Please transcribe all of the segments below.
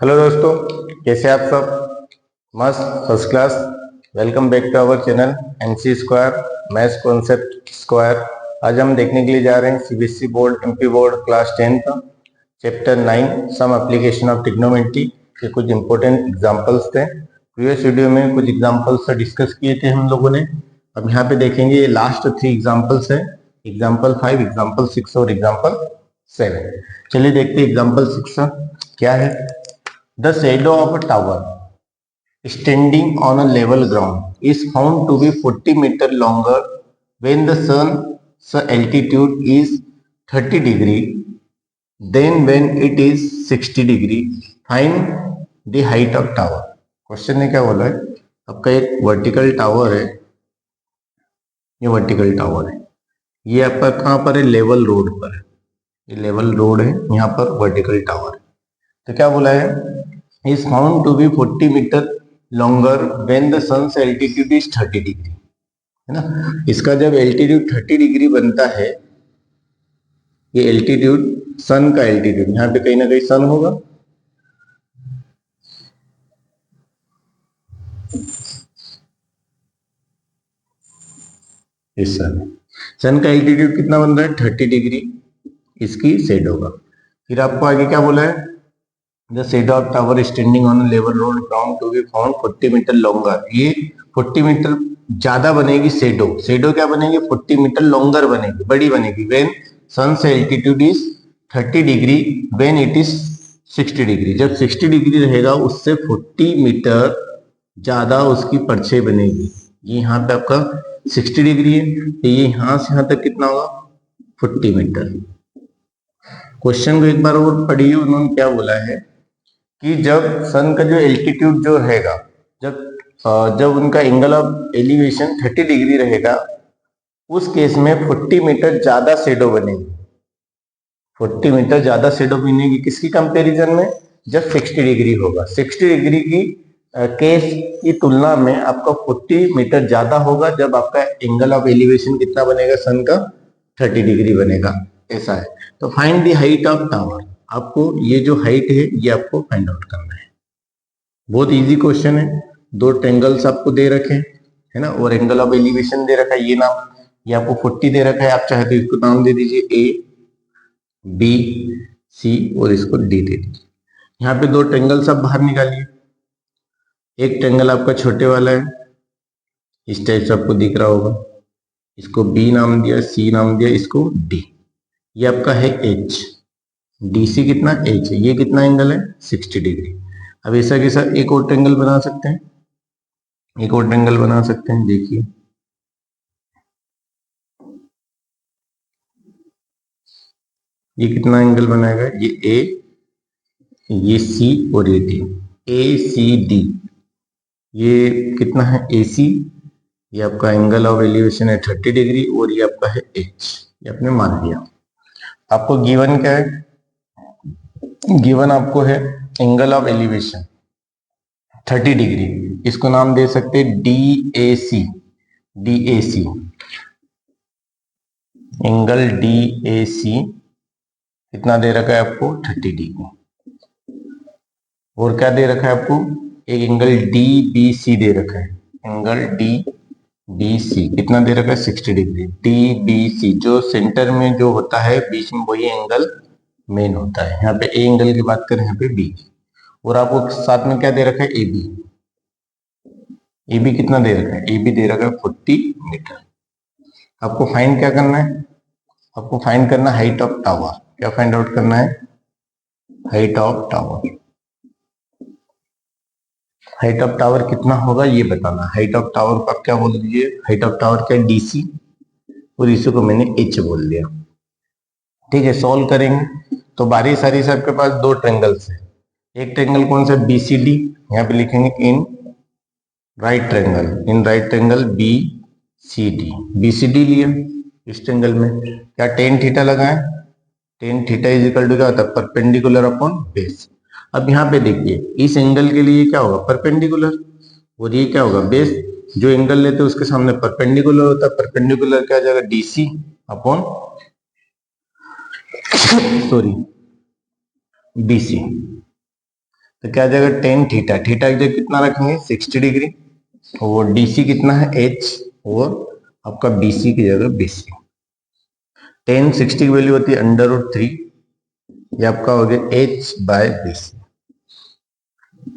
Hello दोस्तों, कैसे आप सब? मस्त, first class. Welcome back to our channel NC square maths concept square. आज हम देखने के लिए जा रहे हैं CBSE board MP board class 10 का chapter 9 some application of trigonometry के कुछ इंपॉर्टेंट एग्जांपल्स थे। प्रीवियस वीडियो में कुछ एग्जांपल्स डिस्कस किए थे हम लोगों ने। अब यहाँ पे देखेंगे ये लास्ट 3 एग्जांपल्स है, एग्जांपल 5, एग्जांपल 6 और एग्जांपल 7। चलिए देखते हैं एग्जांपल 6 क्या है। The shadow of a tower standing on a level ground is found to be 40 meter longer when the sun's altitude is 30 degree than when it is 60 degree. Find the height of tower. Question ने क्या बोला है, आपका एक vertical tower है, ये vertical tower है, ये आपका कहाँ पर है? लेवल रोड पर है। ये लेवल रोड है, यहाँ पर वर्टिकल टावर है। तो क्या बोला है, is found to be 40 meter longer when the sun's altitude is 30 degree, है ना। इसका जब एल्टीट्यूड 30 डिग्री बनता है, ये एल्टीट्यूड सन का एल्टीट्यूड, यहाँ पे कहीं ना कहीं सन होगा, इस सन का एल्टीट्यूड कितना बन रहा है? 30 डिग्री, इसकी शेड होगा। फिर आपको आगे क्या बोला है, The shadow of tower standing on a level road ground to be found 40 metre longer। ये 40 मीटर ज्यादा बनेगी शेडो। शेडो क्या बनेगी? 40 मीटर लॉन्गर बनेगी, बड़ी बनेगी। When sun's altitude is 30 degree, when it is 60 degree. जब 60 डिग्री रहेगा उससे 40 मीटर ज्यादा उसकी परछाई बनेगी। ये यहाँ पे आपका 60 डिग्री है, तो ये यहाँ से यहाँ तक कितना होगा? 40 मीटर। क्वेश्चन को एक बार और पढ़िए, उन्होंने क्या बोला है कि जब सन का जो एल्टीट्यूड जो रहेगा, जब उनका एंगल ऑफ एलिवेशन 30 डिग्री रहेगा, उस केस में 40 मीटर ज्यादा शेडो बनेगी। 40 मीटर ज्यादा शेडो बनेगी किसकी कंपैरिजन में? जब 60 डिग्री होगा। 60 डिग्री की केस की तुलना में आपका 40 मीटर ज्यादा होगा जब आपका एंगल ऑफ एलिवेशन कितना बनेगा? सन का 30 डिग्री बनेगा, ऐसा है। तो find the height of tower. आपको ये जो हाइट है ये आपको फाइंड आउट करना है। बहुत इजी क्वेश्चन है। दो ट्रेंगल्स आपको दे रखे है ना, और एंगल ऑफ एलिवेशन दे रखा है, ये नाम, ये आपको 40 दे रखा है। आप चाहे तो इसको नाम दे दीजिए ए बी सी और इसको डी दे दीजिए। यहाँ पे दो ट्रेंगल्स आप बाहर निकालिए। एक ट्रेंगल आपका छोटे वाला है, इस टाइप से आपको दिख रहा होगा, इसको बी नाम दिया, सी नाम दिया, इसको डी। ये आपका है एच, डीसी कितना? एच है। ये कितना एंगल है? 60 डिग्री। अब ऐसा कैसा एक और ट्रेंगल बना सकते हैं, एक और ट्रेंगल बना सकते हैं। देखिए ये कितना एंगल बनाएगा? ये ए, ये सी और ये डी। ए सी डी, ये कितना है? ए सी, ये आपका एंगल ऑफ एलिवेशन है 30 डिग्री, और ये आपका है एच। ये आपने मान लिया। आपको गिवन क्या है? गिवन आपको है एंगल ऑफ एलिवेशन 30 डिग्री, इसको नाम दे सकते हैं D A C. D A C, angle D A C कितना दे रखा है आपको? 30 डिग्री। और क्या दे रखा है आपको? एक एंगल डी बी सी दे रखा है, एंगल डी बी सी कितना दे रखा है? 60 डिग्री। डी बी सी, जो सेंटर में जो होता है बीच में, वही एंगल मेन होता है। यहाँ पे ए एंगल की बात करें, यहाँ पे बी। और आपको साथ में क्या दे रखा है? A B. ए बी कितना दे रखा है? ए बी दे रखा है 40 मीटर। आपको फाइंड क्या करना है? आपको फाइंड करना हाइट ऑफ टावर। क्या फाइंड आउट करना है? Height of tower. Height of tower कितना होगा ये बताना। हाइट ऑफ टावर को आप क्या बोल दीजिए? हाइट ऑफ टावर क्या है? डीसी, और इसी को मैंने एच बोल दिया। ठीक है, सॉल्व करेंगे तो बारी सारी से आपके पास दो ट्रेंगल्स है। एक ट्रेंगल कौन सा? B C D. यहाँ पे लिखेंगे in right triangle, in right triangle B C D. B C D लिया, इस ट्रेंगल में क्या टेन थीटा लगाए? Tan theta is equal to क्या होता है? Perpendicular upon base. अब यहाँ पे देखिए, इस एंगल के लिए क्या होगा? परपेंडिकुलर। और ये क्या होगा? बेस। जो एंगल लेते हैं उसके सामने परपेंडिकुलर होता है। परपेंडिकुलर क्या आ जाएगा? DC upon sorry BC. तो क्या आ जाएगा टेन थीटा, थीटा की जगह कितना रखेंगे 60 डिग्री, और डीसी कितना है h, और आपका बीसी की जगह बीसी। टेन 60 की वैल्यू होती है √3, ये आपका हो गया h/BC।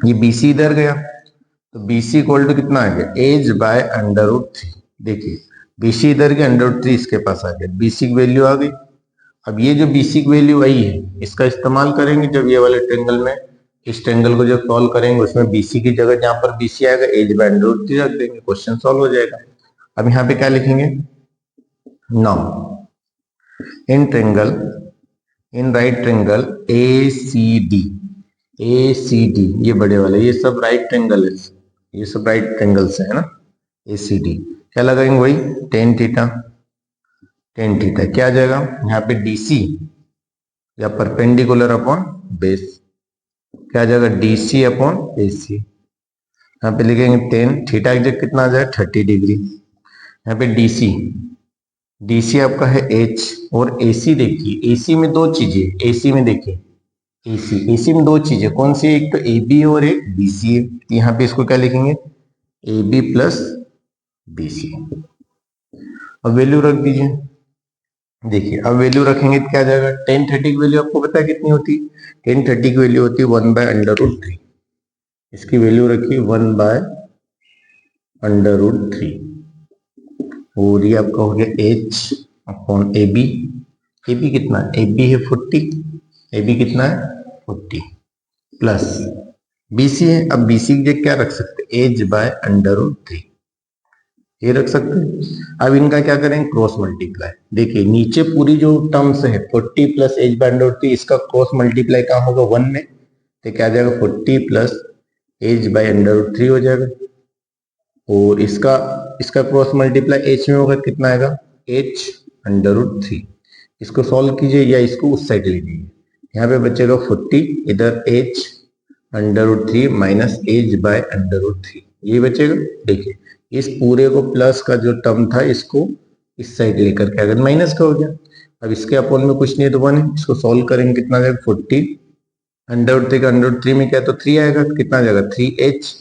ये BC इधर गया तो BC इक्वल टू कितना आ गया h/√3। देखिए BC इधर गया, √3 इसके पास आ गया, BC की वैल्यू आ गई। अब ये जो BC की वैल्यू आई है इसका इस्तेमाल करेंगे जब ये वाले ट्रेंगल में, इस ट्रेंगल को जब सॉल्व करेंगे उसमें BC की जगह जहां पर BC आएगा h/√3 रख देंगे, क्वेश्चन सॉल्व हो जाएगा। अब यहाँ पे क्या लिखेंगे, now in triangle, in right triangle ACD, ये बड़े वाले, ये सब राइट ट्रेंगल है, ये सब राइट ट्रेंगल्स है ना, ACD क्या लगाएंगे वही टेन थीटा, क्या आ जाएगा यहाँ पे DC या परपेंडिकुलर अपॉन बेस, क्या आ जाएगा DC अपॉन AC। यहाँ पे लिखेंगे टेन थीटा की जगह कितना आ जाएगा 30 डिग्री। यहाँ पे DC आपका है H, और AC देखिए, AC में दो चीजें, AC में देखिए AC में दो चीजें कौन सी है, एक तो AB और एक BC है। यहाँ पे इसको क्या लिखेंगे AB प्लस BC। अब वैल्यू रख दीजिए, देखिए अब वैल्यू रखेंगे तो क्या आ जाएगा, टेन 30 की वैल्यू आपको पता है कितनी होती है, टेन 30 की वैल्यू होती है 1/√3, इसकी वैल्यू रखिए 1/√3, और ये आपका हो गया H अपॉन AB। AB कितना है, AB है 40, AB कितना है 40, प्लस BC है, अब BC की जगह क्या रख सकते हैं h/√3, ये रख सकते हैं। अब इनका क्या करें क्रॉस मल्टीप्लाई, देखिए नीचे पूरी जो टर्म्स है 40 प्लस h/√3, इसका क्रॉस मल्टीप्लाई कहाँ होगा 1 में, तो क्या आ जाएगा 40 प्लस h/√3 हो जाएगा, और इसका क्रॉस मल्टीप्लाई h में होगा कितना आएगा h/√3। इसको सॉल्व कीजिए या इसको उस साइड ले लीजिए, यहाँ पे बचेगा 40, इधर h/√3 माइनस h/√3, ये बचेगा। देखिए इस पूरे को प्लस का जो टर्म था इसको इस साइड लेकर के अगर माइनस का हो गया, अब इसके अपोन में कुछ नहीं है तो 1 है, इसको सॉल्व करेंगे कितना जाएगा 40, √3 का √3 में क्या तो 3 आएगा, कितना आ जाएगा 3h,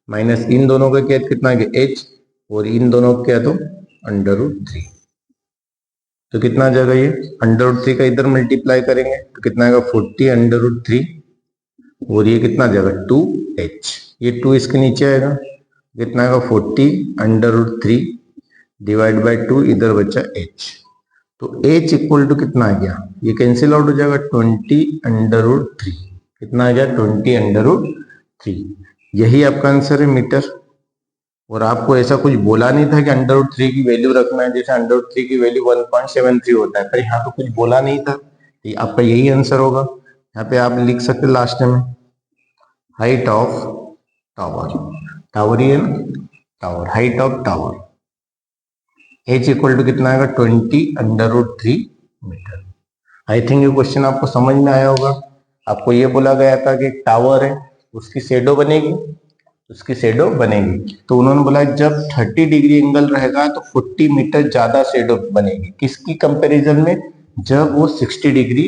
माइनस इन दोनों का क्या कितना आ गया h, और इन दोनों का क्या तो √3, तो कितना आ जाएगा ये √3 का इधर मल्टीप्लाई करेंगे तो कितना आएगा 40 √3, और ये कितना आ जाएगा 2h, ये 2 इसके नीचे आएगा, कितना आएगा 40 √3 डिवाइड बाय 2, इधर बचा h, तो h इक्वल टू कितना आ गया, ये कैंसिल आउट हो जाएगा 20 √3, कितना आ गया 20 √3। यही आपका आंसर है मीटर, और आपको ऐसा कुछ बोला नहीं था कि √3 की वैल्यू रखना है, जैसे √3 की वैल्यू 1.73 होता है, पर यहाँ तो कुछ बोला नहीं था, तो आपका यही आंसर होगा। यहाँ पे आप लिख सकते लास्ट में हाइट ऑफ टावर, टावर ही है ना, tower, height of tower h equal to कितना आएगा 20 √3 मीटर। आई थिंक ये क्वेश्चन आपको समझ में आया होगा। आपको ये बोला गया था कि टावर है उसकी शेडो बनेगी, तो उन्होंने बोला जब 30 डिग्री एंगल रहेगा तो 40 मीटर ज्यादा शेडो बनेगी, किसकी कंपैरिजन में, जब वो 60 डिग्री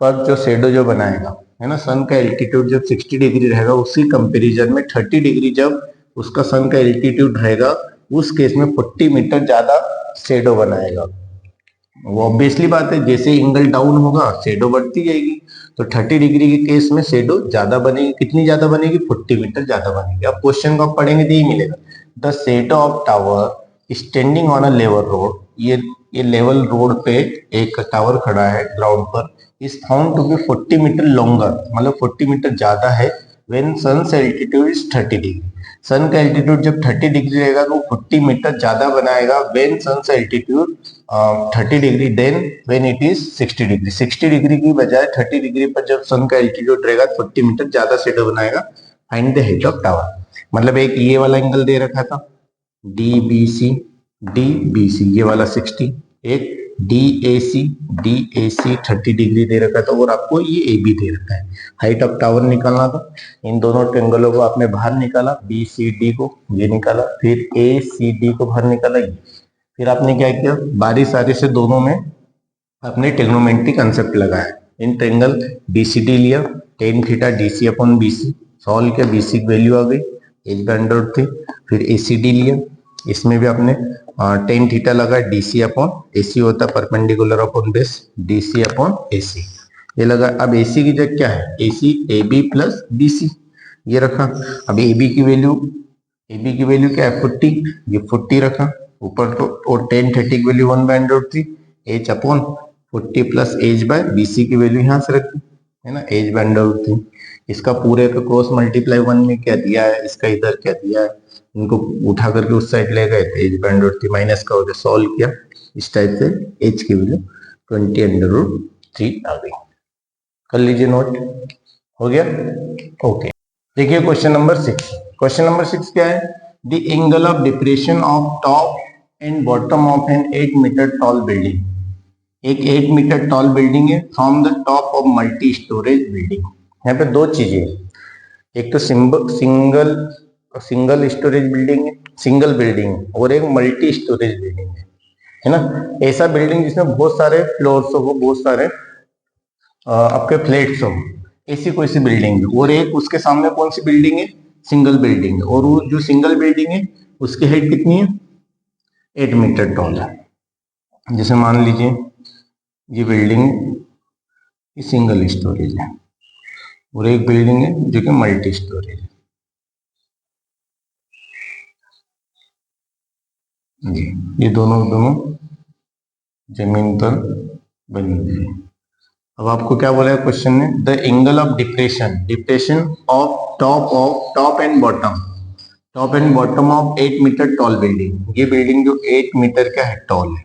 पर जो शेडो जो बनाएगा है ना, सन का एल्टीट्यूड जब 60 डिग्री रहेगा उसी कंपैरिजन में 30 डिग्री जब उसका सन का एल्टीट्यूड रहेगा उस केस में 40 मीटर ज्यादा शेडो बनाएगा। वो ऑब्वियसली बात है, जैसे एंगल डाउन होगा शेडो बढ़ती जाएगी, तो 30 डिग्री के केस में शेडो ज्यादा बनेगी, कितनी ज्यादा बनेगी 40 मीटर ज्यादा बनेगी। अब क्वेश्चन को आप पढ़ेंगे तो यही मिलेगा, the shadow of tower standing on a level road, ये लेवल रोड पे एक टावर खड़ा है ग्राउंड पर, is found to be 40 meter longer, मतलब 40 मीटर ज्यादा है when sun's altitude is 30 degree, sun का एल्टीट्यूड जब 30 डिग्री रहेगा तो 40 मीटर ज्यादा बनाएगा when sun's altitude 30 degree, then when it is 60 degree, 60 degree की बजाय 30 डिग्री पर जब सन का एल्टीट्यूड रहेगा 40 मीटर ज्यादा शेडो बनाएगा। Find the height of tower, मतलब एक ये वाला एंगल दे रखा था DBC, ये वाला 60, एक DAC 30 डिग्री दे रखा था, और आपको ये AB दे रखा है। हाइट ऑफ टावर निकालना था, इन दोनों ट्रेंगलों को आपने बाहर निकाला, BCD को ये निकाला, फिर ACD को बाहर निकाला ये, फिर आपने क्या किया बारी सारी से दोनों में आपने ट्रिग्नोमेट्री कंसेप्ट लगाया, इन ट्रेंगल बीसीडी लिया, tan theta DC upon BC, solve किया, बीसी की वैल्यू आ गई, एच बाय अंडर रूट थी। फिर एसीडी लिया, इसमें भी आपने टेन थीटा लगा, डीसी अपॉन एसी होता है perpendicular upon base, DC upon AC ये लगा। अब एसी की जगह क्या है, AC A B plus BC ये रखा। अब ए बी की वैल्यू क्या है 40, ये 40 रखा ऊपर तो, और टेन 30 की value 1 by under root 3 H upon 40 plus H by BC की वैल्यू यहाँ से रखी है ना, एच बाय अंडर रूट 3। इसका पूरे का क्रॉस मल्टीप्लाई 1 में क्या दिया है, इसका इधर क्या दिया है, इनको उठा करके उस साइड ले गए, H by under root 3 minus का होकर सॉल्व किया, इस टाइप से एच की वैल्यू 20 अंडर रूट 3 आ गई। कर लीजिए नोट, हो गया ओके। देखिए क्वेश्चन नंबर 6, क्वेश्चन नंबर 6 क्या है, the angle of depression of top and bottom of an 8 metre tall building, एक 8 मीटर टॉल बिल्डिंग है, from the top of multi storage building. यहाँ पे दो चीजें, एक तो सिंगल स्टोरेज बिल्डिंग है, सिंगल बिल्डिंग, और एक मल्टी स्टोरेज बिल्डिंग है ना। ऐसा बिल्डिंग जिसमें बहुत सारे फ्लोर्स हो, बहुत सारे आपके फ्लैट्स हो, ऐसी कोई सी बिल्डिंग है। और एक उसके सामने कौन सी बिल्डिंग है, सिंगल बिल्डिंग है, और वो जो सिंगल बिल्डिंग है उसकी हाइट कितनी है, 8 मीटर टॉल है। जैसे मान लीजिए ये बिल्डिंग ये सिंगल स्टोरेज है, और एक बिल्डिंग है जो कि मल्टी स्टोरेज है जी, ये दोनों जमीन पर बनी हुई है। अब आपको क्या बोला है क्वेश्चन ने, the angle of depression of top and bottom of 8 metre tall building. ये बिल्डिंग जो 8 मीटर का है टॉल है,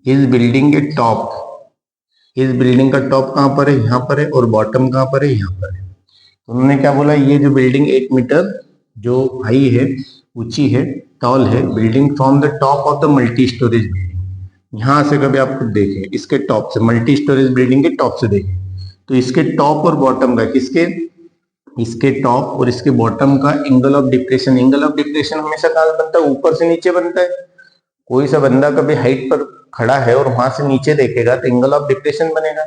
इस बिल्डिंग के टॉप, इस बिल्डिंग का टॉप कहां पर है, यहाँ पर है, और बॉटम कहां पर है, यहाँ पर है। तो उन्होंने क्या बोला, ये जो बिल्डिंग 8 मीटर जो हाई है, ऊंची है, टॉल है building, from the top of the multi storage building. यहां से कभी आप खुद देखें, इसके टॉप से, मल्टी स्टोरेज बिल्डिंग के टॉप से देखें, तो इसके टॉप और बॉटम का, किसके, इसके टॉप और इसके बॉटम का एंगल ऑफ डिप्रेशन हमेशा कहां बनता है, ऊपर से नीचे बनता है। कोई सा बंदा कभी हाइट पर खड़ा है और वहां से नीचे देखेगा तो एंगल ऑफ डिप्रेशन बनेगा।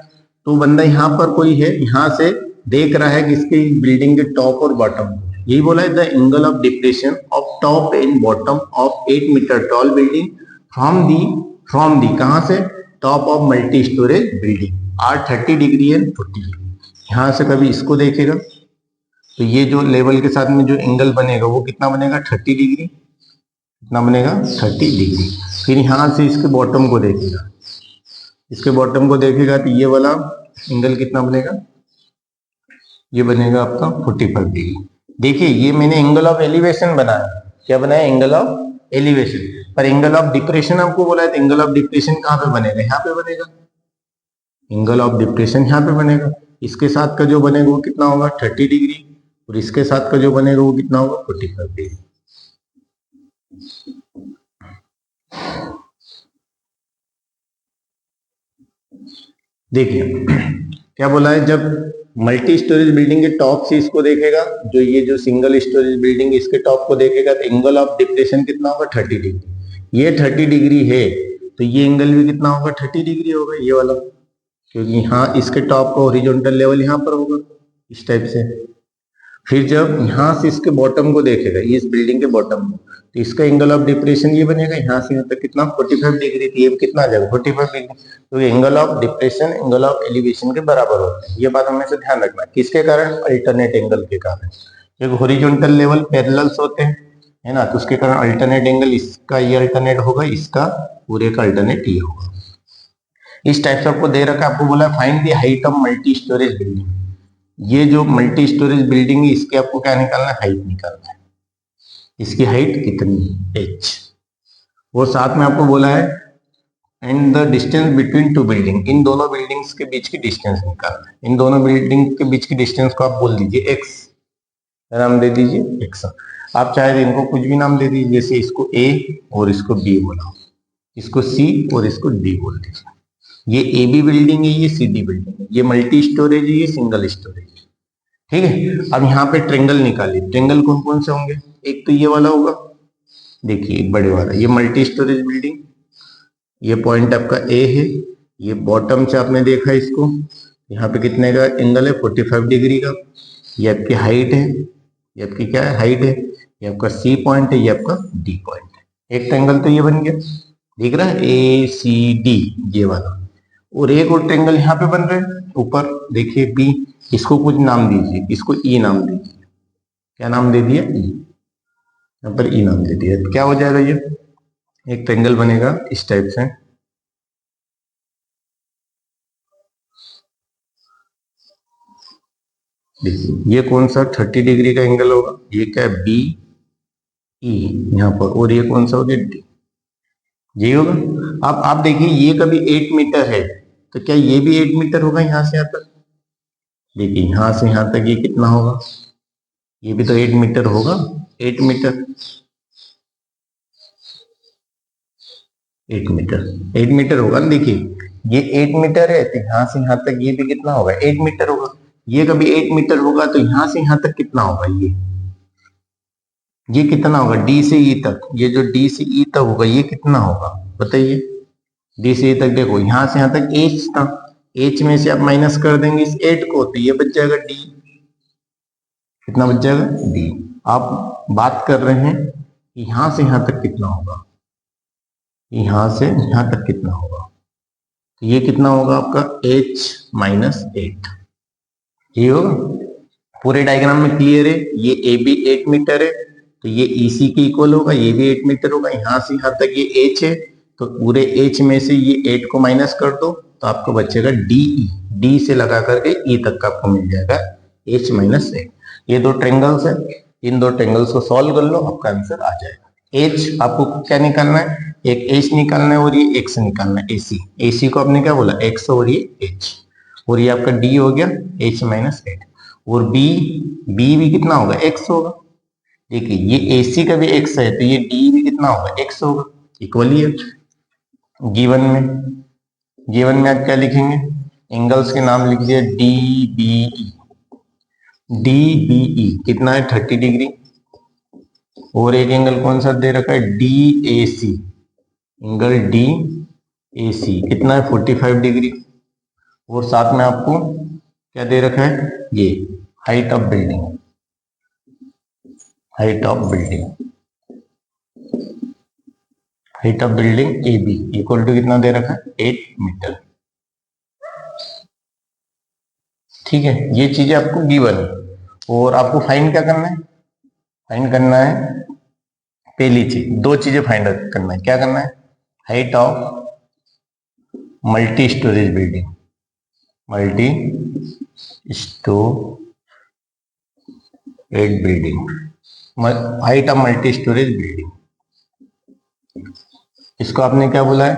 तो बंदा यहाँ पर कोई है, यहाँ से देख रहा है किसकी, बिल्डिंग के टॉप और बॉटम। यही बोला है, the angle of depression of top and bottom of 8 metre tall building from the कहां से, top of multi storage building are 30 degree and 40 degree. यहां से कभी इसको देखेगा तो ये जो लेवल के साथ में जो एंगल बनेगा वो कितना बनेगा, 30 डिग्री, कितना बनेगा 30 डिग्री। फिर यहां से इसके बॉटम को देखेगा, इसके बॉटम को देखेगा तो ये वाला एंगल कितना बनेगा, ये बनेगा आपका 45 डिग्री। देखिए ये मैंने एंगल ऑफ एलिवेशन बनाया, क्या बनाया, एंगल ऑफ एलिवेशन, पर एंगल ऑफ डिप्रेशन आपको बोला है, तो एंगल ऑफ डिप्रेशन कहां पे बनेगा, यहाँ पे बनेगा, एंगल ऑफ डिप्रेशन यहाँ पे बनेगा। इसके साथ का जो बनेगा वो कितना होगा 30 डिग्री, और इसके साथ का जो बनेगा वो कितना होगा 45 डिग्री। देखिए क्या बोला है, जब मल्टी स्टोरेज बिल्डिंग के टॉप से इसको देखेगा, जो ये जो सिंगल स्टोरेज बिल्डिंग इसके टॉप को देखेगा, तो एंगल ऑफ डिप्रेशन कितना होगा 30 डिग्री। ये 30 डिग्री है तो ये एंगल भी कितना होगा 30 डिग्री होगा, ये वाला, क्योंकि यहाँ इसके टॉप का हॉरिजॉन्टल लेवल यहाँ पर होगा इस टाइप से। फिर जब यहाँ से इसके बॉटम को देखेगा, इस बिल्डिंग के बॉटम को, तो इसका एंगल ऑफ डिप्रेशन ये बनेगा, यहाँ से यहाँ तक कितना 45 डिग्री थी, ये कितना आ जाएगा 45 डिग्री। तो angle of depression angle of elevation के बराबर होता है, ये बात हमें से ध्यान रखना। किसके कारण, अल्टरनेट एंगल के कारण, क्योंकि हॉरिजॉन्टल लेवल पैरेलल्स होते हैं है ना, तो उसके कारण अल्टरनेट एंगल, इसका ये अल्टरनेट होगा, इसका पूरे का अल्टरनेट ये होगा। इस टाइप से आपको दे रखा है, आपको बोला find the height of multi storage building. ये जो मल्टी स्टोरेज बिल्डिंग है इसके आपको क्या निकालना है, हाइट निकालना है, इसकी हाइट कितनी है h। वो साथ में आपको बोला है and the distance between two building, इन दोनों बिल्डिंग्स के बीच की डिस्टेंस निकालना है। इन दोनों बिल्डिंग के बीच की डिस्टेंस को आप बोल दीजिए x, नाम दे दीजिए x। आप चाहे तो इनको कुछ भी नाम दे दीजिए, जैसे इसको a और इसको b बोला, इसको c और इसको d बोल दीजिए। ये ए बी बिल्डिंग है, ये सी डी बिल्डिंग है, ये मल्टी स्टोरेज है, ये सिंगल स्टोरेज है, ठीक है। अब यहाँ पे ट्रेंगल निकालिए, ट्रेंगल कौन कौन से होंगे, एक तो ये वाला होगा, देखिए एक बड़े वाला, ये मल्टी स्टोरेज बिल्डिंग, ये पॉइंट आपका ए है, ये बॉटम से आपने देखा इसको, यहाँ पे कितने का एंगल है 45 डिग्री का। ये आपकी हाइट है, ये आपकी क्या है हाइट है, ये आपका सी पॉइंट है, ये आपका डी पॉइंट है। एक ट्रायंगल तो ये बन गया, दिख रहा है ए सी डी ये वाला। और एक और ट्रायंगल यहाँ पे बन रहा है ऊपर, देखिए बी, इसको कुछ नाम दीजिए, इसको ई नाम दीजिए। क्या नाम दे दिया ई, यहाँ पर ई नाम दे दिया। क्या हो जाएगा ये, एक ट्रायंगल बनेगा इस टाइप से। देखिए ये कौन सा 30 डिग्री का एंगल होगा, ये क्या है बी ई यहाँ पर, और ये कौन सा हो गया डी, यही होगा। अब आप देखिए ये कभी 8 मीटर है, तो क्या ये भी 8 मीटर होगा यहाँ से यहाँ तक। देखिए यहाँ से यहाँ तक ये कितना होगा, ये भी तो 8 मीटर होगा, 8 मीटर, 8 मीटर, 8 मीटर होगा ना। देखिए ये 8 मीटर है, तो यहाँ से यहाँ तक ये भी कितना होगा 8 मीटर होगा। ये कभी 8 मीटर होगा, तो यहाँ से यहाँ तक कितना होगा, ये कितना होगा डी से ई तक, ये जो डी से ई तक होगा ये कितना होगा बताइए। डी से ई तक देखो यहाँ से यहाँ तक एच था, एच में से आप माइनस कर देंगे इस 8 को, तो ये बच जाएगा डी। कितना बच जाएगा डी। आप बात कर रहे हैं कि यहां से यहां तक कितना होगा, यहां से यहां तक कितना होगा, तो ये कितना होगा आपका h माइनस 8, ये होगा। पूरे डायग्राम में क्लियर है, ये ए बी 8 मीटर है, तो ये EC के इक्वल होगा, ये भी 8 मीटर होगा। यहां से यहां तक ये h है, तो पूरे h में से ये 8 को माइनस कर दो, तो आपको बचेगा DE, डी से लगा करके ई तक का आपको मिल जाएगा h माइनस 8। ये दो ट्रायंगल्स है, इन दो ट्रायंगल्स को सॉल्व कर लो, आपका आंसर आ जाएगा। h आपको क्या निकालना है, एक h निकालना है और ये x निकालना है, AC को आपने क्या बोला x और ये h, और ये आपका d हो गया h माइनस 8, और b भी कितना होगा x होगा। देखिए ये AC का भी x है, तो ये d भी कितना होगा x होगा, इक्वली है। गिवन में आप क्या लिखेंगे, एंगल्स के नाम लिख दिया DBE कितना है 30 डिग्री, और एक एंगल कौन सा दे रखा है DAC, एंगल DAC कितना है 45 डिग्री, और साथ में आपको क्या दे रखा है ये height of building, height of building AB equal to कितना दे रखा है 8 मीटर। ठीक है, ये चीजें आपको गिवन है, और आपको फाइंड क्या करना है, फाइंड करना है पहली चीज, दो चीजें फाइंड करना है। क्या करना है, height of multi storage building, height of multi storage building, इसको आपने क्या बोला है,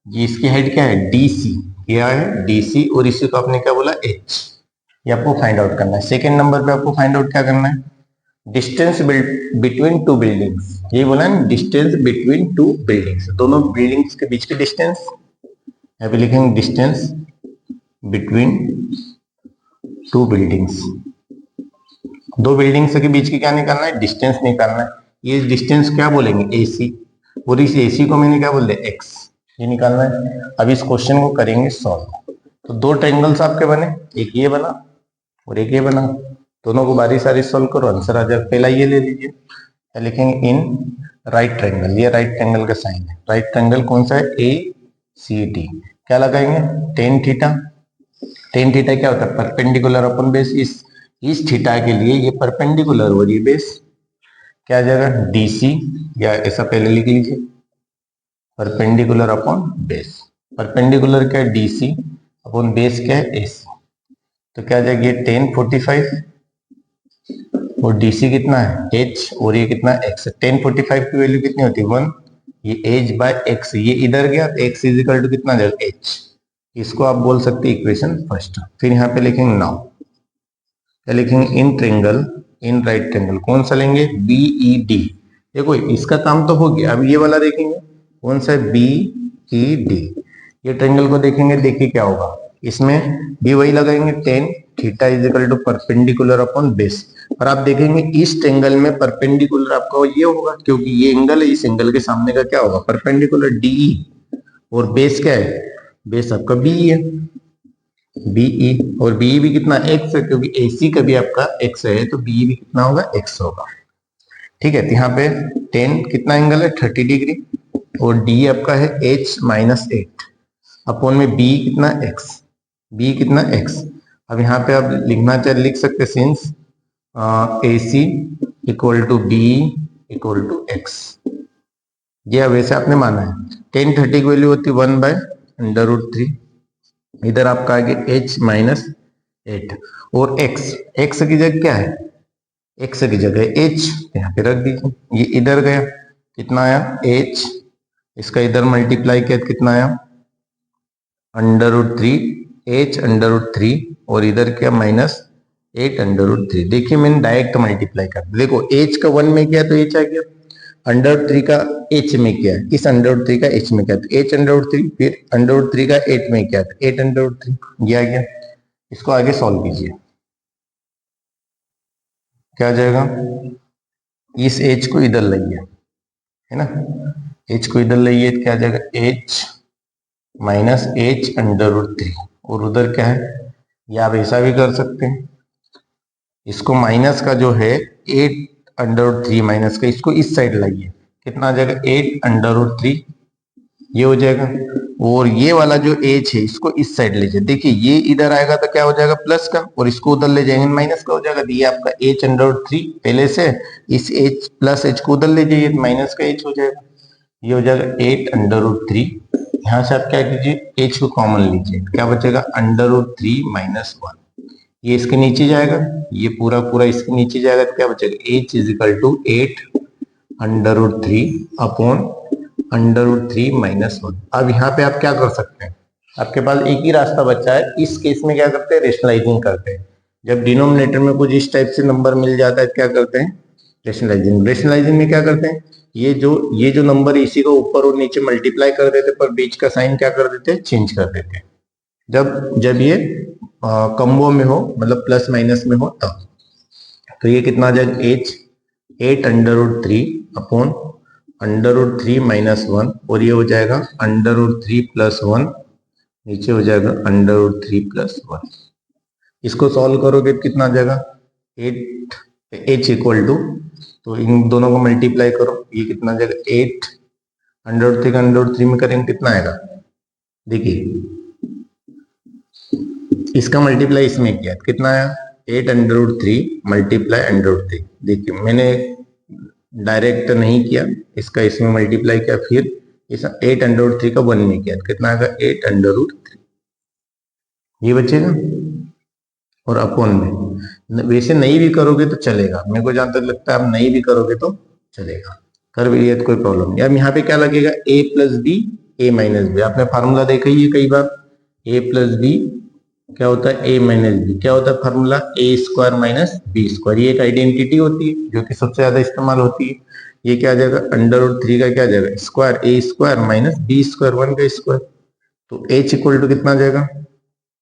ये इसकी हाइट क्या है DC, क्या है DC, और इसी को आपने क्या बोला H, ये आपको फाइंड आउट करना है। सेकेंड नंबर पे आपको फाइंड आउट क्या करना है, डिस्टेंस बिटवीन टू बिल्डिंग्स, ये बोला है डिस्टेंस बिटवीन टू बिल्डिंग्स, दोनों बिल्डिंग्स के बीच की डिस्टेंस, यहाँ पे लिखेंगे डिस्टेंस बिटवीन टू बिल्डिंग्स, दो बिल्डिंग्स के बीच की क्या निकालना है, डिस्टेंस निकालना है। ये डिस्टेंस क्या बोलेंगे AC, और इस AC को मैंने क्या बोल दिया X, ये निकालना है। अब इस क्वेश्चन को करेंगे सॉल्व। तो दो ट्रायंगल्स आपके बने, एक ये बना और एक ये बना, दोनों को बारी सारी सॉल्व करो, आंसर आ जाएगा। पहला ये ले लीजिए, क्या लिखेंगे इन राइट ट्रायंगल, ये राइट ट्रायंगल का साइन है। राइट ट्रायंगल कौन सा है ACT, क्या लगाएंगे टेन थीटा क्या होता है परपेंडिकुलर अपन बेस, इस थीटा के लिए ये परपेंडिकुलर हो रही है बेस, क्या आ जाएगा DC, या ऐसा पहले लिख लीजिए परपेंडिकुलर अपॉन बेस, परपेंडिकुलर क्या है DC अपॉन बेस क्या है AC, तो क्या आ जाएगा ये 1045, और DC कितना है H, और ये कितना X है। 1045 की वैल्यू कितनी होती है 1, ये H बाय X, ये इधर गया तो X इज इक्वल टू कितना जाएगा H, इसको आप बोल सकते हैं इक्वेशन फर्स्ट। फिर यहाँ पे लिखेंगे नाउ, क्या लिखेंगे in triangle, in right triangle कौन सा लेंगे BED, देखो इसका काम तो हो गया। अब ये वाला देखेंगे कौन सा है BED, ये ट्रायंगल को देखेंगे, देखिए क्या होगा, इसमें भी वही लगाएंगे tan theta is equal to perpendicular upon base, पर आप देखेंगे इस ट्रायंगल में परपेंडिकुलर आपका ये होगा, क्योंकि ये एंगल है, इस एंगल के सामने का क्या होगा परपेंडिकुलर DE, और बेस क्या है, बेस आपका BE है। बीई, और बीई भी कितना एक्स है, क्योंकि एसी का भी आपका एक्स है, तो बीई भी कितना होगा, एक्स होगा। ठीक है, तो यहाँ पे 10 कितना एंगल है, 30 डिग्री, और डी आपका है h माइनस 8 अपॉन में बी कितना x, बी कितना x। अब यहाँ पे आप लिखना चाहे लिख सकते since A C equal to B equal to X, ये वैसे आपने माना है। 10 30 की वैल्यू होती है 1/√3, इधर आपका आगे h माइनस 8, और x की जगह क्या है, x की जगह h यहाँ पे रख दीजिए, ये इधर गया कितना आया h, इसका इधर मल्टीप्लाई किया कितना आया √3 h√3, और इधर क्या माइनस 8√3। देखिए मैंने डायरेक्ट मल्टीप्लाई कर, देखो h का 1 में किया तो h आ गया, √3 का h में किया, इस √3 का h में किया तो h√3, फिर √3 का 8 में किया तो 8√3, ये आ गया। इसको आगे सॉल्व कीजिए, क्या आ जाएगा, इस h को इधर लाइए, है ना, h को इधर लाइए तो क्या आ जाएगा h माइनस h√3, और उधर क्या है, या आप ऐसा भी कर सकते हैं, इसको माइनस का जो है 8√3 माइनस का, इसको इस साइड लाइए, कितना आ जाएगा 8√3, ये हो जाएगा, और ये वाला जो h है इसको इस साइड ले जाए, देखिए ये इधर आएगा तो क्या हो जाएगा प्लस का, और इसको उधर ले जाएंगे माइनस का हो जाएगा, ये आपका h√3 पहले से, इस h प्लस h को उधर ले जाइए माइनस का h हो जाएगा, ये हो जाएगा 8√3। यहाँ से आप क्या कीजिए h को कॉमन लीजिए, क्या बचेगा √3 माइनस 1, ये इसके नीचे जाएगा, ये पूरा पूरा इसके नीचे जाएगा, तो क्या बचेगा h is equal to 8√3 upon √3 minus 1। अब यहाँ पे आप क्या कर सकते हैं, आपके पास एक ही रास्ता बचा है, इस केस में क्या करते हैं रेशनलाइजिंग करते हैं, जब डिनोमिनेटर में कुछ इस टाइप से नंबर मिल जाता है क्या करते हैं रेशनलाइजिंग। रेशनलाइजिंग में क्या करते हैं, ये जो नंबर है इसी को ऊपर और नीचे मल्टीप्लाई कर देते, पर बीच का साइन क्या कर देते हैं चेंज कर देते हैं, जब ये कम्बो में हो, मतलब प्लस माइनस में हो तब। तो ये कितना आ जाएगा h 8√3 अपॉन √3 माइनस 1, और ये हो जाएगा √3 प्लस 1, नीचे हो जाएगा √3 प्लस 1। इसको सॉल्व करोगे तो कितना आ जाएगा 8 h इक्वल टू, तो इन दोनों को मल्टीप्लाई करो, ये कितना आ जाएगा 8 √3 का √3 में करेंगे कितना आएगा, देखिए इसका मल्टीप्लाई इसमें किया कितना आया 8√3 मल्टीप्लाई √3, देखिए मैंने डायरेक्ट नहीं किया, इसका इसमें मल्टीप्लाई किया, फिर इस 8√3 का 1 में किया कितना आएगा 8√3, ये बचेगा, और अपॉन में वैसे नहीं भी करोगे तो चलेगा, मेरे को जहां तक लगता है आप नहीं भी करोगे तो चलेगा, कर भी लिया तो कोई प्रॉब्लम नहीं। अब यहाँ पे क्या लगेगा a plus B a minus B, आपने फार्मूला देखा ही है कई बार, a प्लस बी क्या होता है a माइनस बी, क्या होता है formula a square minus B square, ये एक आइडेंटिटी होती है जो कि सबसे ज्यादा इस्तेमाल होती है। ये क्या आ जाएगा √3 का क्या आ जाएगा square, a square minus B square 1 का स्क्वायर, तो h इक्वल टू कितना आ जाएगा,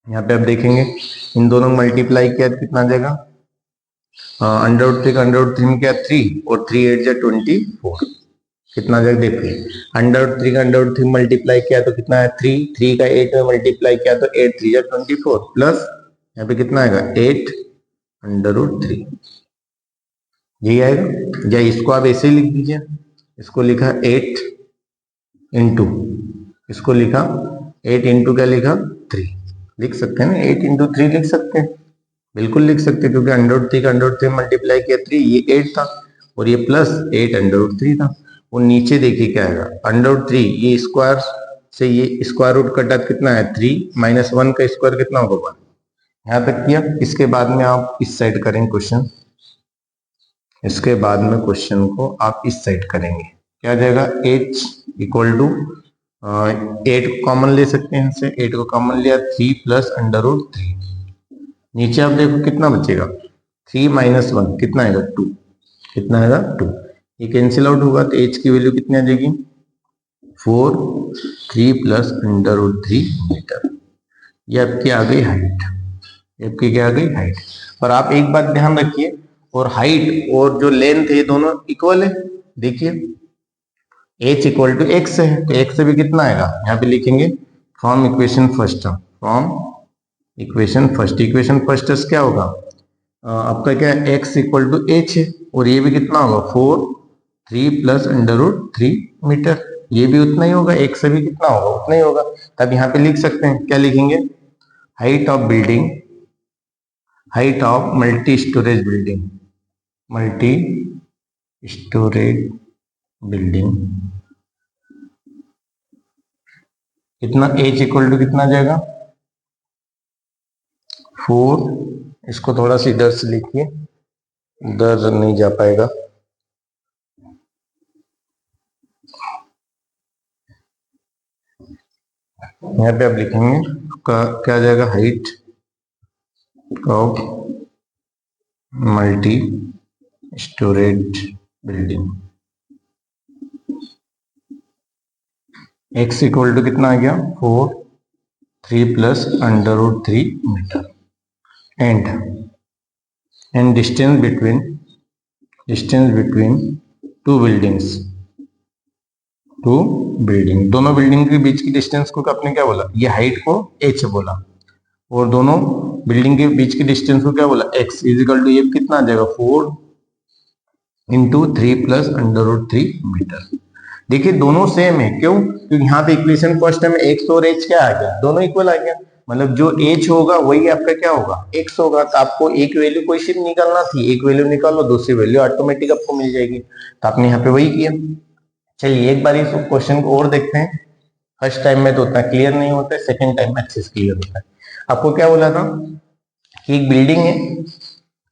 यहाँ पे आप देखेंगे इन दोनों मल्टीप्लाई किया तो कितना आ जाएगा √3 का √3 में क्या 3, और 3 8 जा 24, कितना आ जाएगा देखिए √3 का √3 मल्टीप्लाई किया तो कितना है 3, 3 का 8 में मल्टीप्लाई किया तो 8 3 जा 24, प्लस यहाँ पे कितना आएगा 8 √3, यही आएगा। या इसको आप ऐसे लिख दीजिए, इसको लिखा 8 इंटू, इसको लिखा 8 इंटू क्या लिखा 3, लिख सकते हैं ना 8 इंटू 3 लिख सकते हैं, बिल्कुल लिख सकते हैं, क्योंकि √3 का √3 मल्टीप्लाई किया 3, ये 8 था, और ये प्लस 8 √3 था, और नीचे देखिए क्या आएगा √3, ये स्क्वायर से ये स्क्वायर रूट कटा कितना है 3, माइनस 1 का स्क्वायर कितना होगा 1, यहाँ तक किया। इसके बाद में आप इस साइड करेंगे क्वेश्चन, इसके बाद में क्वेश्चन को आप इस साइड करेंगे, क्या आ जाएगा h इक्वल टू 8 को कॉमन ले सकते हैं, इनसे 8 को कॉमन लिया 3 प्लस √3, नीचे आप देखो कितना बचेगा 3 माइनस 1 कितना आएगा 2, कितना आएगा 2, ये कैंसिल आउट होगा तो h की वैल्यू कितनी आ जाएगी 4 3 प्लस √3 मीटर, ये आपकी आ गई हाइट, आपकी क्या आ गई हाइट। पर आप एक बात ध्यान रखिए, और हाइट और जो लेंथ है ये दोनों इक्वल है, देखिए h इक्वल टू x है, तो x से भी कितना आएगा यहाँ पे लिखेंगे from equation first, from equation first क्या होगा, आपका क्या है, x इक्वल टू एच है, और ये भी कितना होगा 4 3 प्लस √3 मीटर, ये भी उतना ही होगा, x से भी कितना होगा उतना ही होगा। तब यहाँ पे लिख सकते हैं, क्या लिखेंगे, height of building, height of multi storage building, multi storage building कितना, h इक्वल टू कितना आ जाएगा 4, इसको थोड़ा सा इधर से लिखिए, उधर नहीं जा पाएगा, यहाँ पे आप लिखेंगे क्या आ जाएगा, height of multi storage building, x equal to कितना आ गया 4 3 plus √3 metre, and distance between two buildings, दोनों बिल्डिंग के बीच की डिस्टेंस को आपने क्या बोला, ये हाइट को h बोला, और दोनों बिल्डिंग के बीच की डिस्टेंस को क्या बोला, x इजिकल टू, ये कितना आ जाएगा 4 इंटू 3 प्लस √3 मीटर। देखिए दोनों सेम है, क्यों, क्योंकि यहाँ पे इक्वेशन फर्स्ट में x और h क्या आ गया, दोनों इक्वल आ गया, मतलब जो h होगा वही आपका क्या होगा x होगा। तो आपको एक वैल्यू कोई सिर्फ निकालना थी, एक वैल्यू निकालो, दूसरी वैल्यू ऑटोमेटिक आपको मिल जाएगी, तो आपने यहाँ पे वही किया। चलिए एक बार इस क्वेश्चन को और देखते हैं, फर्स्ट टाइम में तो उतना क्लियर नहीं होता है, सेकंड टाइम में अच्छे से क्लियर होता है। आपको क्या बोला था कि एक बिल्डिंग है,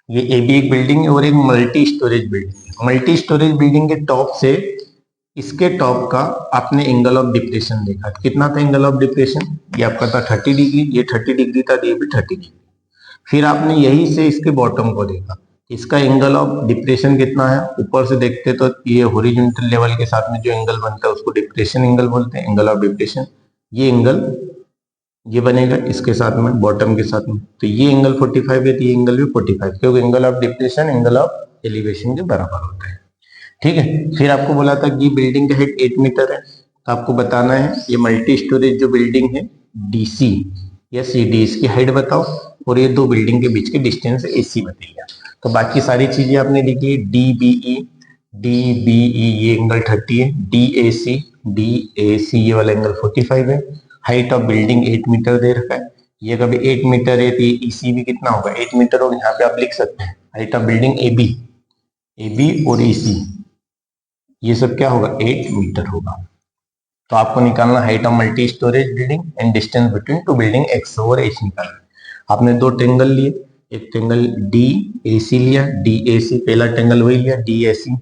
ये ए भी एक बिल्डिंग है और एक मल्टी स्टोरेज बिल्डिंग है। मल्टी स्टोरेज बिल्डिंग के टॉप से इसके टॉप का आपने एंगल ऑफ डिप्रेशन देखा, कितना था एंगल ऑफ डिप्रेशन, ये आपका था 30 डिग्री, ये 30 डिग्री था, ये भी 30 डिग्री। फिर आपने यही से इसके बॉटम को देखा, इसका एंगल ऑफ डिप्रेशन कितना है, ऊपर से देखते तो ये हॉरिजॉन्टल लेवल के साथ में जो एंगल बनता है उसको डिप्रेशन एंगल बोलते हैं, एंगल ऑफ डिप्रेशन। ये एंगल ये बनेगा इसके साथ में, बॉटम के साथ में, तो ये एंगल 45 है, तो ये एंगल भी 45, क्योंकि angle of depression angle of elevation के बराबर होता है। ठीक है, फिर आपको बोला था कि बिल्डिंग का हाइट 8 मीटर है, तो आपको बताना है ये मल्टी स्टोरेज जो बिल्डिंग है डीसी या सीडी, इसकी हाइट बताओ, और ये दो बिल्डिंग के बीच की डिस्टेंस एसी बताइए। तो बाकी सारी चीजें आपने लिखी है, डीबीई ये एंगल 30 है, डीएसी ये वाला एंगल 45 है, हाइट ऑफ बिल्डिंग 8 मीटर दे रखा है, ये कभी 8 मीटर है तो ईसी भी कितना होगा 8 मीटर होगा। यहाँ पे आप लिख सकते हैं हाइट ऑफ बिल्डिंग एबी और ईसी, ये सब क्या होगा 8 मीटर होगा। तो आपको निकालना height of multi storage building and distance between two building x और एच निकालना। आपने दो ट्रेंगल लिए, एक ट्रेंगल डी एसी लिया, डी एसी पहला ट्रेंगल वही लिया, डी एसी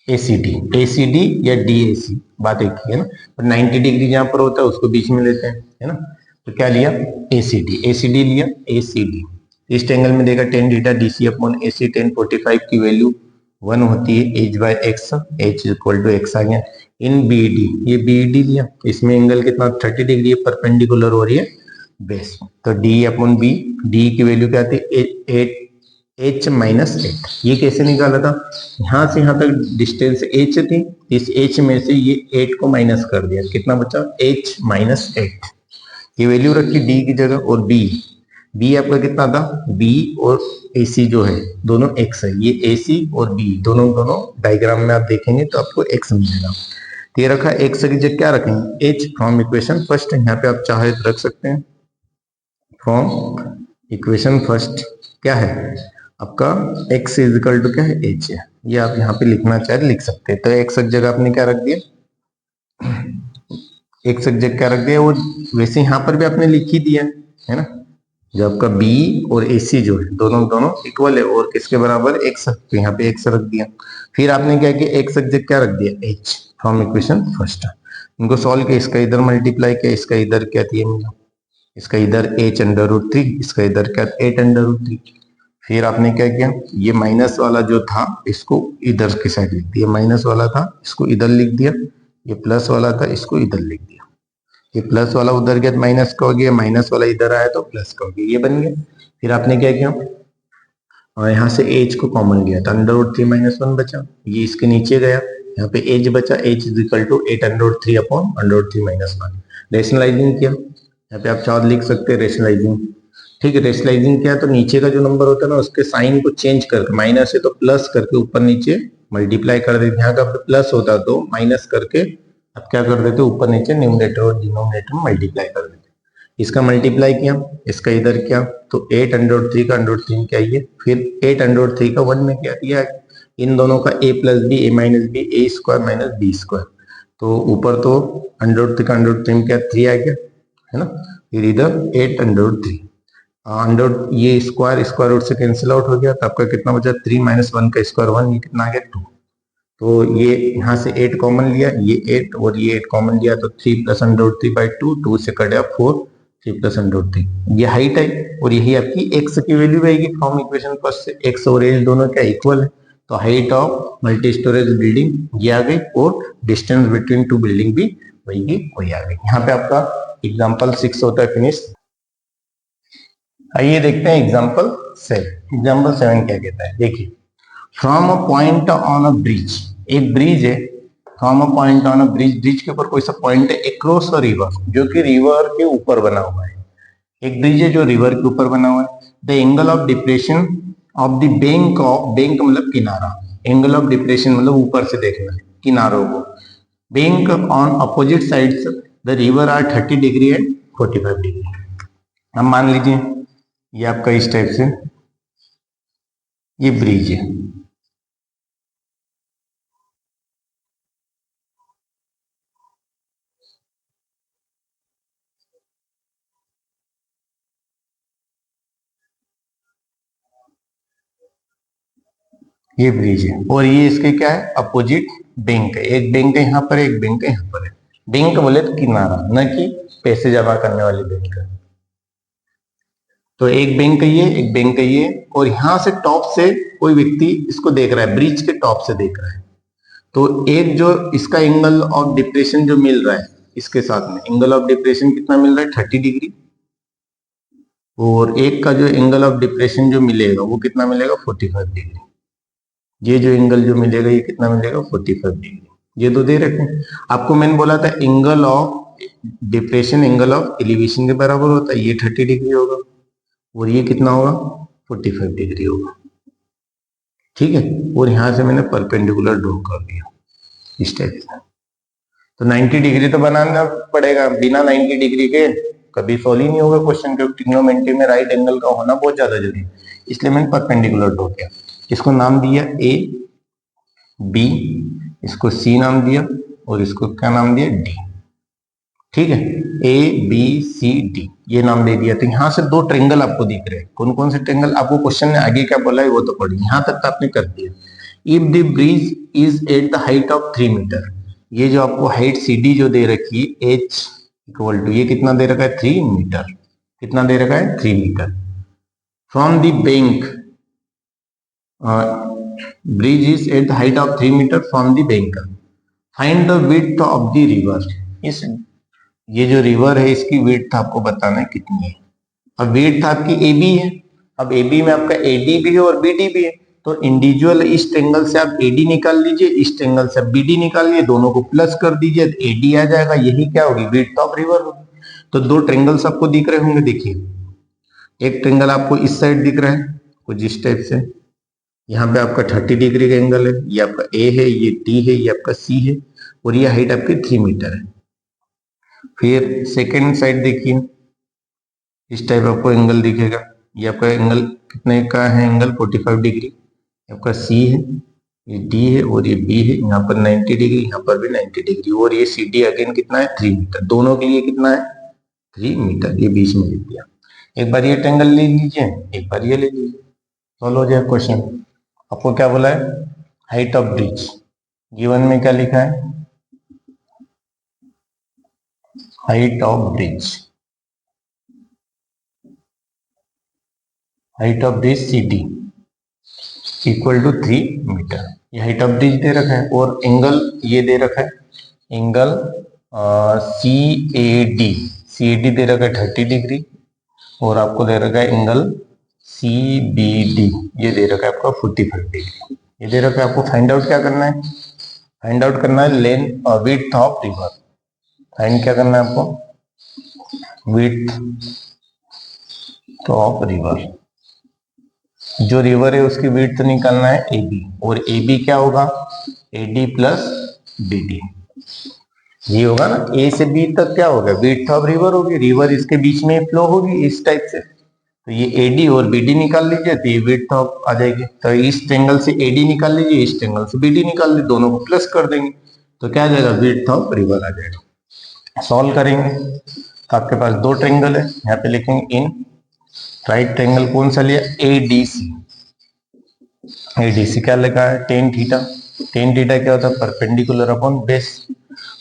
एसीडी या डी एसी, बात एक ही है ना, पर 90 डिग्री जहां पर होता है उसको बीच में लेते हैं, है ना। तो क्या लिया एसीडी लिया, एसीडी इस ट्रेंगल में देगा tan theta DC upon AC, tan 45 की वैल्यू 1 होती है h by x, h equal to x आ गया। इन बीडी, ये बीडी लिया, इसमें एंगल कितना 30 डिग्री परपेंडिकुलर हो रही है बेस, तो d अपॉन बी, डी की वैल्यू क्या आती है h माइनस 8। ये कैसे निकाला था, यहां से यहां तक डिस्टेंस h थी, इस h में से ये 8 को माइनस कर दिया, कितना बचा h माइनस 8, ये वैल्यू रखी d की जगह, और b आपका कितना था, b और ac जो है दोनों x है, ये ac और b दोनों डायग्राम में आप देखेंगे तो आपको x मिलेगा। तो ये रखा x की जगह क्या रखेंगे h फ्रॉम इक्वेशन फर्स्ट, यहाँ पे आप चाहे तो रख सकते हैं फ्रॉम इक्वेशन फर्स्ट क्या है आपका x इजिकल टू क्या है h है, ये आप यहाँ पे लिखना चाहे लिख सकते हैं। तो x की जगह आपने क्या रख दिया, x की जगह क्या रख दिया, वो वैसे यहाँ पर भी आपने लिख ही दिया है ना, जो आपका b और ac जो है दोनों इक्वल है और किसके बराबर x, तो यहाँ पे x रख दिया। फिर आपने क्या किया x की जगह क्या रख दिया h फ्रॉम इक्वेशन फर्स्ट, इनको सॉल्व किया, इसका इधर मल्टीप्लाई किया, इसका इधर क्या दिया मिला, इसका इधर h √3, इसका इधर क्या 8 √3। फिर आपने क्या किया, ये माइनस वाला जो था इसको इधर की साइड लिख दिया, माइनस वाला था इसको इधर लिख दिया, ये प्लस वाला था इसको इधर लिख दिया, ये प्लस वाला उधर गया माइनस का हो गया, माइनस वाला इधर आया तो प्लस का हो गया, ये बन गया। फिर आपने क्या किया, और यहाँ से h को कॉमन लिया था, √3 माइनस 1 बचा, ये इसके नीचे गया, यहाँ पे h बचा, h is equal to 8 √3 upon √3 minus 1। Rationalising किया, यहाँ पे आप चार लिख सकते हैं रेशनलाइजिंग, ठीक है, रेशनलाइजिंग क्या है, तो नीचे का जो नंबर होता है ना उसके साइन को चेंज करके माइनस है तो प्लस करके ऊपर नीचे मल्टीप्लाई कर देते। यहाँ का प्लस होता तो माइनस करके अब क्या कर देते, ऊपर नीचे न्यूमरेटर और डिनोमिनेटर में मल्टीप्लाई कर देते। इसका मल्टीप्लाई किया, इसका इधर किया, तो 8 अंडर 3 का अंडर 3 क्या है, फिर 8 अंडर 3 का 1 में क्या दिया, इन दोनों का a plus b a minus b a square minus B square. तो ऊपर तो अंडर 3 का अंडर 3 क्या 3 आ गया है ना, फिर इधर 8 अंडर 3 अंडर ये स्क्वायर स्क्वायर रूट से कैंसिल आउट हो गया, तो आपका कितना बचा 3 माइनस 1 का स्क्वायर 1, ये कितना आ गया 2। तो ये यहाँ से 8 कॉमन लिया, ये 8 और ये 8 कॉमन लिया, तो 3 प्लस अंडर 3 बाई 2, 2 से कट गया 4, 3 प्लस अंडर 3 ये हाइट है और यही आपकी x की वैल्यू आएगी फ्रॉम इक्वेशन फर्स्ट से। x और एज दोनों क्या इक्वल है, तो height of multi storage building ये आ गई और डिस्टेंस बिटवीन टू बिल्डिंग भी वही आ गई। यहाँ पे आपका एग्जाम्पल 6 होता है फिनिश। आइए देखते हैं एग्जाम्पल 7। एग्जाम्पल 7 क्या कहता है, देखिए from a point on a bridge, एक ब्रिज है, from a point on a bridge, bridge के ऊपर कोई सा पॉइंट है, अक्रॉस अ रिवर, जो कि रिवर के ऊपर बना हुआ है। एक ब्रिज है जो रिवर के ऊपर बना हुआ है। The angle of depression of the bank of, bank मतलब किनारा, एंगल ऑफ डिप्रेशन मतलब ऊपर से देखना है किनारों को, bank on opposite sides the river are 30 degree and 45 degree. अब मान लीजिए ये आपका इस टाइप से ये ब्रिज है, ये ब्रिज है और ये इसके क्या है अपोजिट बैंक है, एक बैंक है यहाँ पर, एक बैंक है यहाँ पर है। बैंक बोले तो किनारा, न कि पैसे जमा करने वाली बैंक है। तो एक बैंक है ये, एक बैंक है ये, और यहाँ से टॉप से कोई व्यक्ति इसको देख रहा है, ब्रिज के टॉप से देख रहा है। तो एक जो इसका एंगल ऑफ डिप्रेशन जो मिल रहा है इसके साथ में, एंगल ऑफ डिप्रेशन कितना मिल रहा है 30 डिग्री, और एक का जो एंगल ऑफ डिप्रेशन जो मिलेगा वो कितना मिलेगा 45 डिग्री। ये जो एंगल जो मिलेगा ये कितना मिलेगा 45 डिग्री। ये तो दे रखे हैं आपको, मैंने बोला था angle of depression angle of elevation के बराबर होता है, ये 30 डिग्री होगा और ये कितना होगा 45 डिग्री होगा। ठीक है, और यहां से मैंने परपेंडिकुलर ड्रॉ कर दिया इस टाइप से। तो 90 डिग्री तो बनाना पड़ेगा, बिना 90 डिग्री के कभी सॉल्व ही नहीं होगा क्वेश्चन, क्योंकि ट्रिग्नोमेट्री में राइट एंगल का होना बहुत ज्यादा जरूरी है, इसलिए मैंने परपेंडिकुलर ड्रॉ किया। इसको नाम दिया ए बी, इसको सी नाम दिया और इसको क्या नाम दिया डी। ठीक है, ए बी सी डी ये नाम दे दिया। तो यहाँ से दो ट्रेंगल आपको दिख रहे हैं, कौन कौन से ट्रेंगल, आपको क्वेश्चन ने आगे क्या बोला है वो तो पढ़िए, यहाँ तक तो आपने कर दिया। If the bridge is at the height of 3 metre, ये जो आपको हाइट सी डी जो दे रखी है एच इक्वल टू, ये कितना दे रखा है 3 मीटर, कितना दे रखा है 3 metre. From the bank, bridge is at the height of 3 metre from the bank, find the width of the river. इस ये जो रिवर है इसकी विड्थ आपको बताना है कितनी है। अब विड्थ आपकी ए बी है, अब ए बी में आपका ए डी भी है और बी डी भी है, तो इंडिविजुअल इस ट्रेंगल से आप ए डी निकाल लीजिए, इस ट्रेंगल से आप बी डी निकाल लीजिए, दोनों को प्लस कर दीजिए तो ए डी आ जाएगा, यही क्या होगी विड्थ ऑफ रिवर होगी। तो दो ट्रेंगल्स आपको दिख रहे होंगे, देखिए एक ट्रेंगल आपको इस साइड दिख रहा है कुछ इस टाइप से, यहाँ पे आपका 30 डिग्री का एंगल है, ये आपका ए है, ये डी है, ये आपका सी है और ये हाइट आपकी 3 मीटर है। फिर सेकेंड साइड देखिए, इस टाइप आपको एंगल दिखेगा, ये आपका एंगल कितने का है एंगल 45 डिग्री, आपका सी है, ये डी है और ये बी है, यहाँ पर 90 डिग्री, यहाँ पर भी 90 डिग्री, और ये सी डी अगेन कितना है 3 मीटर, दोनों के लिए कितना है 3 मीटर, ये बीच में लिख दिया। एक बार ये ट्रेंगल ले लीजिए, एक बार ये ले लीजिए, सॉल्व हो जाए क्वेश्चन। आपको क्या बोला है हाइट ऑफ ब्रिज, गिवन में क्या लिखा है height of bridge, height of bridge C D equal to 3 metre, ये हाइट ऑफ ब्रिज दे रखा है, और एंगल ये दे रखा है एंगल सी ए डी दे रखा है 30 डिग्री, और आपको दे रखा है एंगल सी बी डी ये दे रखा है आपका 45 डिग्री, ये दे रखा है। आपको फाइंड आउट क्या करना है, फाइंड आउट करना है length width of river, find क्या करना है आपको विड्थ ऑफ रिवर, जो रिवर है उसकी विड्थ निकालना है AB, और AB क्या होगा AD प्लस BD, ये होगा ना। A से B तक क्या होगा विड्थ ऑफ रिवर होगी, रिवर इसके बीच में फ्लो होगी इस टाइप से, तो ये AD और BD निकाल लीजिए तो ये विड्थ ऑफ आ जाएगी। तो इस ट्रेंगल से AD निकाल लीजिए, इस ट्रेंगल से BD निकाल लीजिए, दोनों को प्लस कर देंगे तो क्या आ जाएगा विड्थ ऑफ रिवर आ जाएगा। सॉल्व करेंगे तो आपके पास दो ट्रेंगल है, यहाँ पे लिखेंगे इन राइट ट्रेंगल कौन सा लिया ADC, ADC क्या लिखा है टेन थीटा, टेन थीटा क्या होता है परपेंडिकुलर अपॉन बेस।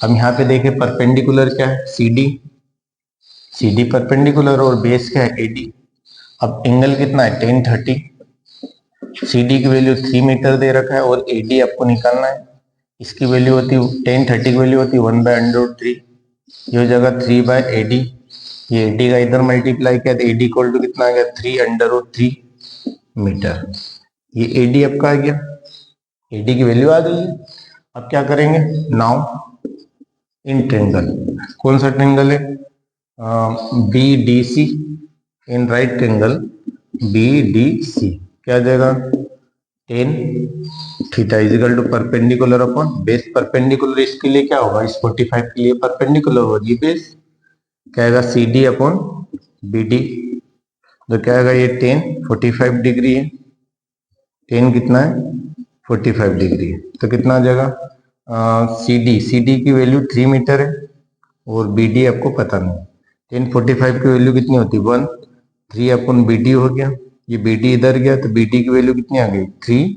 अब यहाँ पे देखिए परपेंडिकुलर क्या है CD, CD परपेंडिकुलर और बेस क्या है AD। अब एंगल कितना है 1030, CD की वैल्यू 3 मीटर दे रखा है और AD आपको निकालना है, इसकी वैल्यू होती है 1030 की वैल्यू होती है 1/√3, ये हो जाएगा 3/AD, ये AD का इधर मल्टीप्लाई किया तो AD इक्वल टू कितना आ गया 3/√3 मीटर, ये AD आपका आ गया, AD की वैल्यू आ गई है। अब क्या करेंगे नाउ इन ट्रेंगल, कौन सा ट्रेंगल है BDC, in right triangle BDC क्या आ जाएगा 10 theta is equal to perpendicular upon base, perpendicular इसके लिए क्या होगा इस 45 के लिए परपेंडिकुलर होगी बेस, क्या आएगा CD अपॉन BD, तो क्या आएगा ये 10 45 डिग्री है, 10 कितना है 45 डिग्री है, तो कितना आ जाएगा CD की वैल्यू 3 मीटर है और BD आपको पता नहीं, 10 45 की वैल्यू कितनी होती है 1, 3 अपन BD हो गया, ये BD इधर गया तो BD की वैल्यू कितनी आ गई 3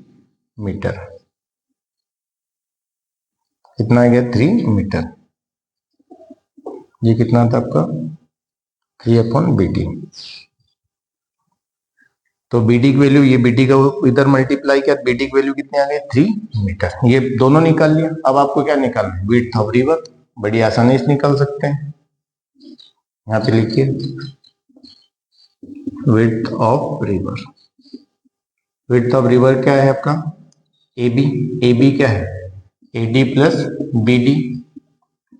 मीटर, कितना आ गया 3 मीटर, ये कितना था आपका 3/BD, तो BD की वैल्यू ये BD का इधर मल्टीप्लाई किया BD की वैल्यू कितनी आ गई 3 मीटर, ये दोनों निकाल लिया। अब आपको क्या निकालना है विड्थ ऑफ रिवर, बड़ी आसानी से निकाल सकते हैं, यहाँ पे लिखिए width of river, width of river क्या है आपका AB क्या है AD प्लस BD,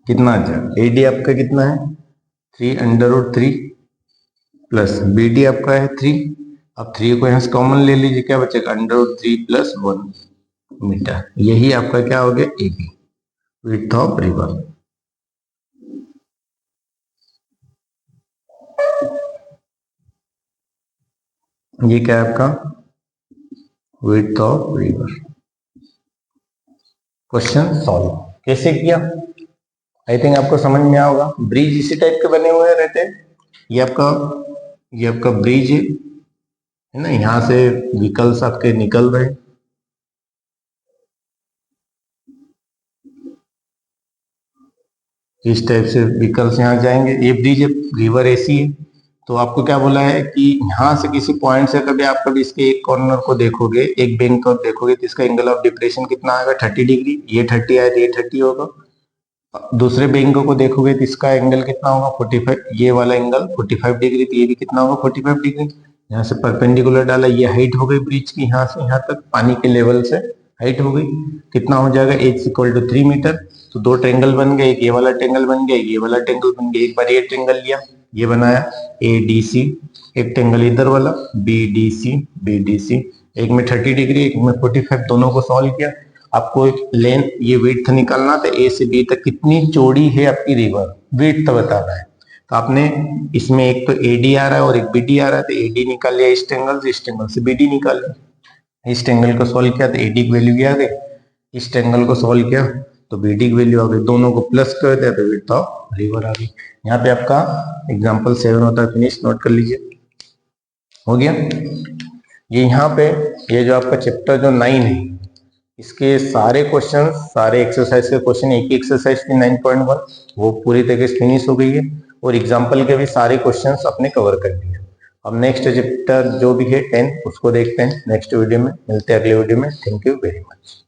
कितना आ जाएगा AD आपका कितना है 3/√3 प्लस BD आपका है 3, अब 3 को यहाँ से कॉमन ले लीजिए क्या बचेगा √3 प्लस 1 मीटर, यही आपका क्या हो गया AB विड्थ ऑफ रिवर। ये क्या है आपका width of river. Question solve कैसे किया आई थिंक आपको समझ में आया होगा। ब्रिज इसी टाइप के बने हुए रहते हैं, ये आपका ब्रिज है ना, यहाँ से व्हीकल्स आपके निकल रहे हैं, इस टाइप से व्हीकल्स यहाँ जाएंगे, ये ब्रिज रिवर ऐसी है, तो आपको क्या बोला है कि यहाँ से किसी पॉइंट से कभी आप कभी इसके एक कॉर्नर को देखोगे, एक बैंक को देखोगे तो इसका एंगल ऑफ डिप्रेशन कितना आएगा 30 डिग्री, ये 30 आए तो ये 30 होगा। दूसरे बैंक को देखोगे तो इसका एंगल कितना होगा 45, ये वाला एंगल 45 डिग्री, तो ये भी कितना होगा 45 डिग्री। यहाँ से परपेंडिकुलर डाला, ये हाइट हो गई ब्रिज की, यहाँ से यहाँ तक पानी के लेवल से हाइट हो गई, कितना हो जाएगा H इक्वल टू 3 मीटर। तो दो ट्रेंगल बन गए, एक ये वाला ट्रेंगल बन गया, ये वाला ट्रेंगल बन गया। एक बार ये ट्रेंगल लिया, ये बनाया ADC, एक ट्रेंगल इधर वाला BDC, एक में 30 डिग्री एक में 45, दोनों को सॉल्व किया। आपको लेंथ ये विड्थ निकालना था A से B तक कितनी चौड़ी है आपकी रिवर, विड्थ बताना है। तो आपने इसमें एक तो AD आ रहा है और एक BD आ रहा है, तो AD निकाल लिया इस ट्रेंगल से BD निकाल लिया। इस ट्रेंगल को सॉल्व किया तो AD की वैल्यू भी आ गई, इस ट्रेंगल को सॉल्व किया तो BD की वैल्यू आ गई, दोनों को प्लस कर दिया तो विड्थ ऑफ रिवर आ गई। यहाँ पे आपका एग्जाम्पल 7 होता है, फिनिश नोट कर लीजिए, हो गया। ये यहाँ पे ये जो आपका चैप्टर जो 9 है, इसके सारे क्वेश्चन, सारे एक्सरसाइज के क्वेश्चन, एक ही एक्सरसाइज की 9.1 वो पूरी तरीके से फिनिश हो गई है और एग्जाम्पल के भी सारे क्वेश्चंस अपने कवर कर दिए। अब नेक्स्ट चैप्टर जो भी है 10 उसको देखते हैं नेक्स्ट वीडियो में, मिलते हैं अगले वीडियो में। Thank you very much.